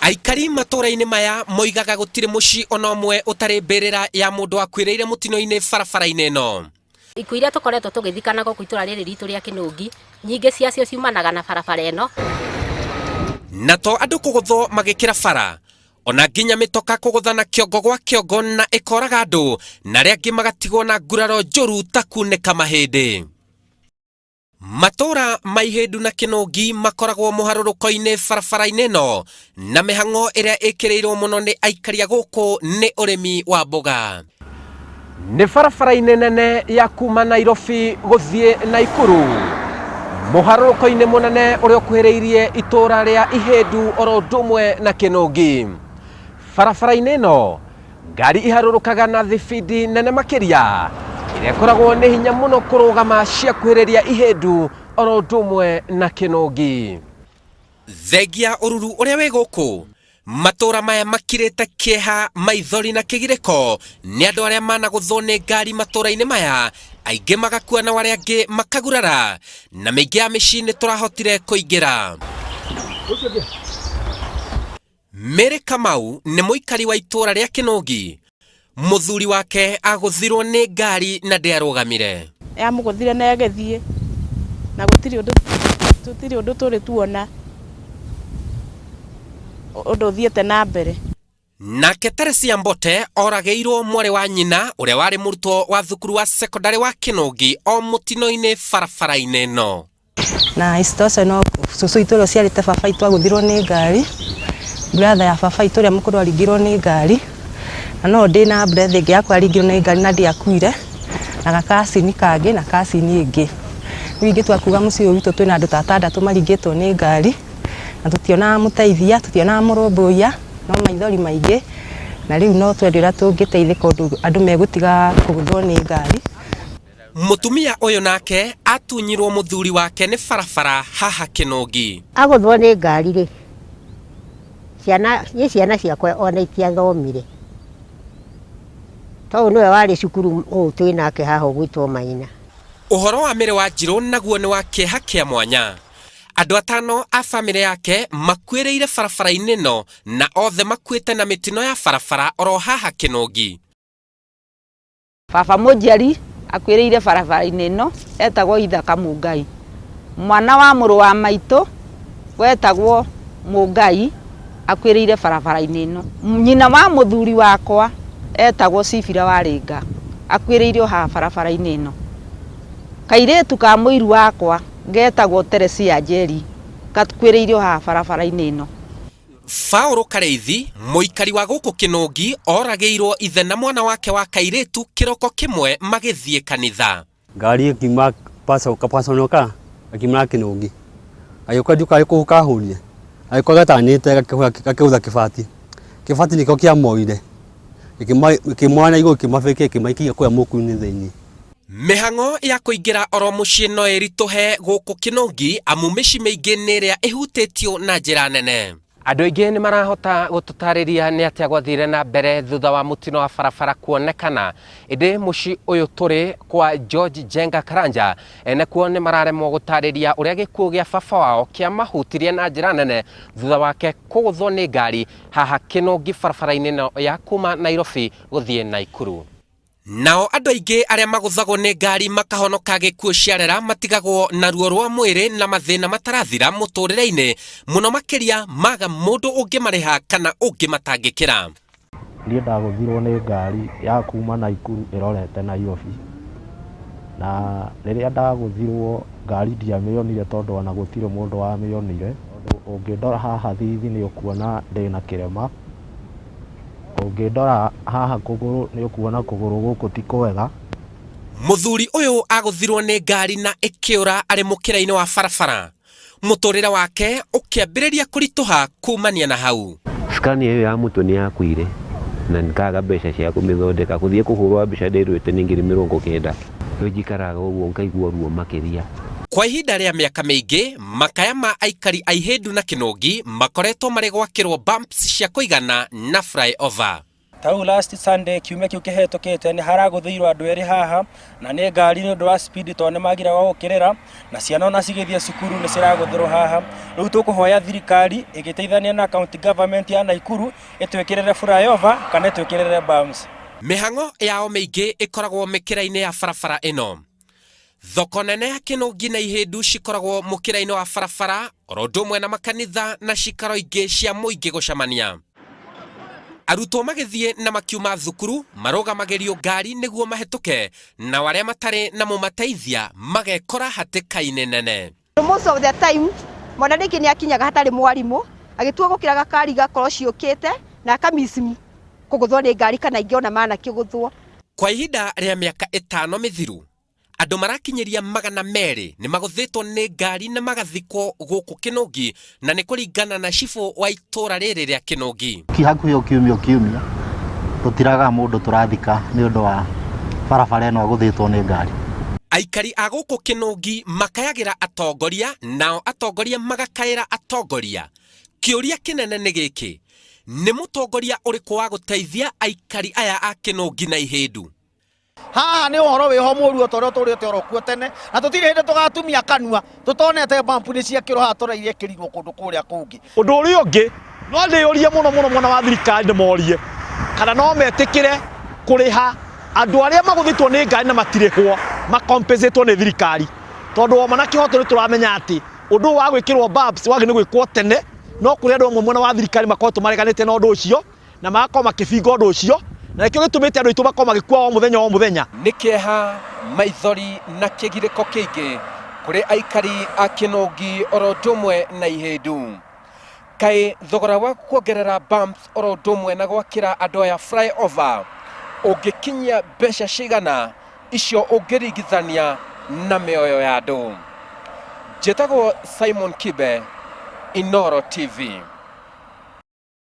Aikari matũra-inĩ maya moigaga gũtirĩ mucii ona ũmwe ũtarĩ mbĩrĩra ya mũndũ wakuĩrĩire mũtino-inĩ barabara-inĩ ĩno. Ikuũ iria tũkoretwo tũgĩthikana gũkũ itũra rĩrĩ ritũ rĩa Kinungi, nyingĩ ciacio ciumanaga na barabara ĩno. Na to andũ kũgũthwo magikira bara, ona nginya mĩtoka kũgũthana kĩongo gwa kĩongo na ĩkoraga andũ, na arĩa angĩ magatigwo na nguraro njũru ta kunĩka mahĩndĩ. Matũra ma Ihĩndũ na Kinungi makoragwo mũharũrũko-inĩ barabara-inĩ ĩno, na mĩhang'o ĩrĩa ĩkĩrĩirwo mũno nĩ aikari a gũkũ nĩ ũrĩmi wa mboga. Nĩ barabara-inĩ nene ya kuuma Nairobi gũthiĩ Naikuru, mũharũrũko-inĩ mũnene ũrĩa ũkuhĩrĩirie itũra rĩa Ihĩndũ oro ũndũ ũmwe na Kinungi. Barabara-inĩ ĩno ngari iharũrũkaga na thibidi nene makĩria, ĩrĩa ĩkoragwo nĩ hinya mũno kũrũgama ciakuhĩrĩria Ihĩndũ oro ũndũ ũmwe na Kinungi. Thengia ũruru ũrĩa wĩ gũkũ, matũra maya makirĩte kĩeha, maithori na kĩgirĩko nĩ andũ arĩa managũthwo nĩ ngari matũra-inĩ maya, aingĩ magakua na arĩa angĩ makagurara, na mĩingĩ ya mĩciĩ nĩ tũrahotire kũingĩra. Mary Kamau nĩ mũikari wa itũra rĩa Kinungi. Mũthuri wake agũthirwo nĩ ngari na ndĩarũgamire. Yamũgũthire na agĩthiĩ, na gũtirĩ ũndũ tũrĩ tuona ũndũ ũthiĩte na mbere. Nake Teresia Mbote oragĩirwo mwarĩ wa nyina ũrĩa warĩ mũrutwo wa thukuru wa sekondari wa Kinungi o mũtino-inĩ barabara-inĩ ĩno. Na isitoshe no cucu itũ ũrĩa ciarĩte baba itũ agũthirwo nĩ ngari, brother ya baba itũ ũrĩa mũkũrũ aringirwo nĩ ngari, na no ndĩ na brother ĩngĩ yakwa aringirwo nĩ ngari na ndiakuire, na gakacini kangĩ na kacini ĩngĩ. Rĩu ingĩtua kuuga mũciĩ ũyũ witũ twĩna andũ ta atandatũ maringĩtwo nĩ ngari, na tũtionaga mũteithia, tũtionaga mũrũmbũiya, no maithori maingĩ, na rĩu no twende ũrĩa tũngĩteithĩka ũndũ andũ megũtiga kũgũthwo nĩ ngari. Mũtumia ũyũ nake atunyirwo mũthuri wake nĩ barabara haha Kinungi. Agũthwo nĩ ngari rĩ, ciana ciakwa ona itiathomire. Tondũ nĩwe warĩ cukuru ũũ twĩ nake haha ũgwĩtwo Maina. Ũhoro wa Mĩrĩ wa Njirũ naguo nĩ wa kĩeha kĩa mwanya. Andũ atano a bamĩrĩ yake makuĩrĩire barabara-inĩ ĩno, na othe makuĩte na mitino ya barabara oro haha Kinungi. Baba mũnjiari akuĩrĩire barabara-inĩ ĩno etagwo Ithaka Mũngai. Mwana wa mũrũ wa maitũ wetagwo Mũngai akuĩrĩire barabara-inĩ ĩno. Nyina wa mũthuri wakwa etagwo Cibira Warĩnga akuĩrĩire haha barabara-inĩ ĩno. Kairĩtu ka mũiru wakwa getagwo Teresia Njeri gakuĩrĩire haha barabara-inĩ ĩno. Faũrũ Kareithi, mũikari wa gũkũ Kinungi, oragĩirwo ithe na mwana wake wa kairĩtu kĩroko kĩmwe magĩthiĩ kanitha. Ngari ĩkiuma kapaconoka akiuma Kinungi, agĩũka nduka kũhuka hũrire, agĩũka gatanĩte gakĩhũtha kĩbati nĩkĩo kĩamoire, gĩkĩmwana igũrũ kĩmabĩkia kĩmaikia kũrĩa mũkuru-inĩ thĩinĩ. Mĩhang'o ya kũingĩra oro mũciĩ no ĩritũhe gũkũ Kinungi, amu mĩciĩ mĩingĩ nĩ ĩrĩa ĩhutĩtio na njĩra nene. Andũ aingĩ nĩ marahota gũtũtarĩria nĩ atĩa gwathire na mbere thutha wa mũtino wa barabara kuonekana. Ĩndĩ mũciĩ ũyũ tũrĩ kwa George Jenga Karanja, nĩkuo nĩ mararemwo gũtarĩria ũrĩa gĩkuũ gĩa baba wao kĩamahutirie na njĩra nene thutha wake kũgũthwo nĩ ngari haha Kinungi barabara-inĩ ĩno ya kuuma Nairobi gũthiĩ Naikuru. Nao andũ aingĩ arĩa magũthagwo nĩ ngari makahonoka gĩkuũ ciarera matigagwo na ruo rwa mwĩrĩ na mathĩna matarathira mũtũrĩre-inĩ, mũno makĩria maga mũndũ ũngĩmarĩha kana ũngĩmatangĩkĩra. Niĩ ndagũthirwo nĩ ngari ya kuuma Naikuru ĩrorete Nairobi, na rĩrĩa ndagũthirwo ngari ndiamĩonire tondũ ona gũtirĩ mũndũ wamĩonire. Ũngĩndora haha thithi nĩ ũkuona ndĩna kĩrema, ũngĩndora haha kũgũrũ nĩ ũkuona kũgũrũ gũkũ ti kwega. Mũthuri ũyũ agũthirwo nĩ ngari na ĩkĩũra arĩ mũkĩra-inĩ wa barabara, mũtũrĩre wake ũkĩambĩrĩria kũritũha kumania na hau. Skani ĩyo ya mũtwe nĩ yakuire na nikaga mbeca cia kũmĩthondeka, gũthiĩ kũhũrwo mbica ndĩrwĩte nĩ ngiri 90. Rĩu njikaraga ũguo ngaigua ruo makĩria. Kwa ihinda rĩa mĩaka mĩingĩ, makaya ma aikari a Ihĩndũ na Kinungi makoretwo marĩ gwakĩrwo bumps cia kũigana na flyover. Tau last Sunday kiumia kiu kihetũkĩte nĩ haragũthĩirwo andũ erĩ haha na nĩ ngari nĩ ũndũ wa speed to nĩ magira wa gũkĩrĩra na ciana ona cigĩthiĩ cukuru nĩ ciragũthĩrwo haha. Rĩu tũkũhoya thirikari ĩgĩteithania na county government ya Naikuru ĩtwĩkĩrĩre flyover kana ĩtwĩkĩrĩre bumps. Mĩhang'o yao mĩingĩ ĩkoragwo mĩkĩra-inĩ ya barabara ĩno. Thoko nene ya Kinungi na ihindu cikoragwo mũkĩra-inĩ wa barabara, oro ũndũ ũmwe na makanitha na cikaro ingĩ cia mũingĩ gũcemania. Arutwo magĩthiĩ na makiuma thukuru marũgamagĩrio ngari nĩguo mahĩtũke, na arĩa matarĩ na mũmateithia magekora hatĩka-inĩ nene. Most of the time mwana nĩngĩ nĩ akinyaga hatarĩ mwarimũ agĩtua gũkĩra gakari gakorwo ciũkĩte na akamicimi kũgũthwo nĩ ngari kana ingĩ ona manakĩgũthwo. Kwa ihinda rĩa mĩaka 5 mĩthiru, andũ marakinyĩria 200 nĩ magũthĩtwo nĩ ngari na magathikwo gũkũ Kinungi, na nĩ kũringana na cibũ wa ituura rĩrĩ rĩa Kinungi. Hakuhĩ kiumia tũtiraga mũndũ tũrathika nĩ ũndũ wa barabara ĩno gũthĩtwo nĩ ngari. Aikari a gũkũ Kinungi makayagĩra atongoria, nao atongoria magakaĩra atongoria. Kĩũria kĩnene nĩ gĩkĩ: nĩ mũtongoria ũrĩkũ wa gũteithia aikari aya a Kinungi na ihindu? Haha nĩ ũhoro wĩho mũru ũtorĩa tũrĩte orokuo tene na tũtirĩ hĩndĩ tũgatumia kanua tũtonete bampu nĩ ciakĩrwo haha tũraire kĩrigwo kũndũ kũrĩa kũngĩ. Ũndũ ũrĩa ũngĩ no ndĩyũrie mũno mwana wa thirikari ndĩmorie kana no metĩkĩre kũrĩha andũ arĩa magũthĩtwo nĩ ngari na matirĩhwo makompensatwo nĩ thirikari, tondũ o mana kĩhoto nĩ tũramenya atĩ ũndũ wa gwĩkĩrwo bumps wagĩ nĩ gwĩkwo tene, no kũrĩ andũ amwe mwena wa thirikari makoretwo mareganĩte na ũndũ ũcio na magakorwo makĩbinga ũndũ ũcio, na nĩkĩo gĩtũmĩte andũ aitũ makorwo magĩkua o mũthenya. Nĩ kĩeha, maithori na kĩgirĩko kĩingĩ kũrĩ aikari a Kinungi oro ũndũ ũmwe na ihindu. Kaĩ thogora wa kuongerera bumps oro ũndũ ũmwe na gwakĩra andũ aya flyover ũngĩkinyia mbeca cigana icio ũngĩringithania na mĩoyo ya andũ? Njĩtagwo Simon Kibe, Inooro TV.